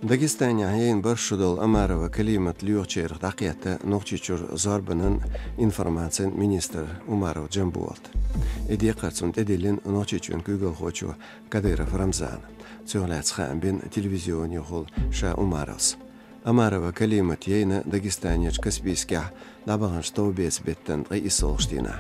Dagestanya hayin barshudol Amarova kalimat liyuqchir taqiyatda nuqchichur zarbanan informatsiyan minister Umarov Jambuolt. Edi qartsunt edilin nuqchichun Google hochu Kadyrov Ramzan. Söylats xam bin televizion yoxul sha Umarovs. Amarova kalimat yayna Dagestaniyach Kaspiyskah labağan stobes betten isolstina.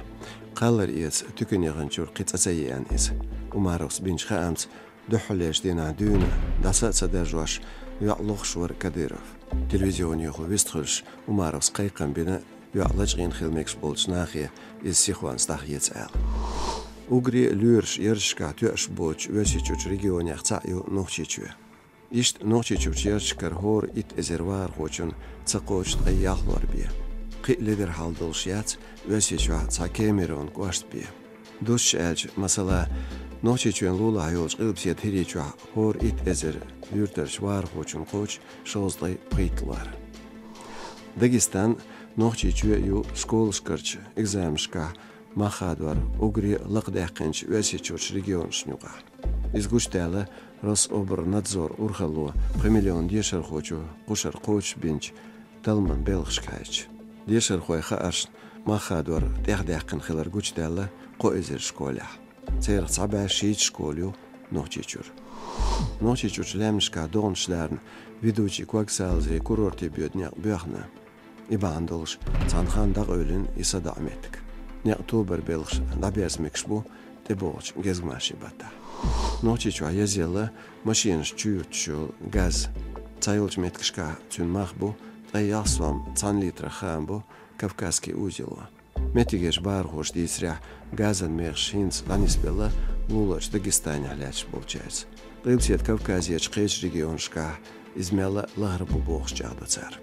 Qallar is tükünýänçur qitsasayan is. Umarovs bin khams duhuleshtina dün dasa sadajwash يعلق شور كديرف تلفزيون يخو ويستخلش ومعرف سقيقا بنا يعلج غين خيلميكس بولش ناخية السيخوان ستاخية تسعال وغري لورش يرشكا تيوش بوش ويسيچوش ريجيون يختايو نوخشيچو إشت نوخشيچوش يرشكر هور إت إزروار خوشن تساقوش تغيال لور بيه قي لدر حال دولشيات ويسيچو تا كاميرون قواشت بيه دوش ألج مثلا نوخشيچوين لولا يولش قلبسيت هيريچو هور إت إزر yurtdaş var hoçun qoç şozday pıytlar. Dagestan noxçiçü yu şkolskırç egzamşka mahadvar ugri laqdaqınç vəsiçoç region şnuqa. İzguştala Rosobernadzor urxalu qamilyon dişar hoçu quşar qoç binç talman belxşkayç. Dişar xoyxa arş mahadvar taqdaqın xilar guçtala qoezer şkola. Çerq sabah şiç şkolyu noxçiçür. Ночи чучлемшка доншлерн, ведучий кваксалзи курорти бьёдняк бьёхна. И бандолш цанхан даг өлін иса даметтік. Няк тобер белш даберсмекшбу те болч гезгмаши бата. Ночи чуа язела машинш чуютчу газ. Цайлч меткшка цун махбу, таясвам цан литра хамбу Кавказский узел. Метигеш бархош дисря газан мехш хинц ланиспела лулач Дагестане ляч получается. Qilbsiyat Kavkaziyaç qeç regionşka izmela lahrbu boğuşcaqda çar.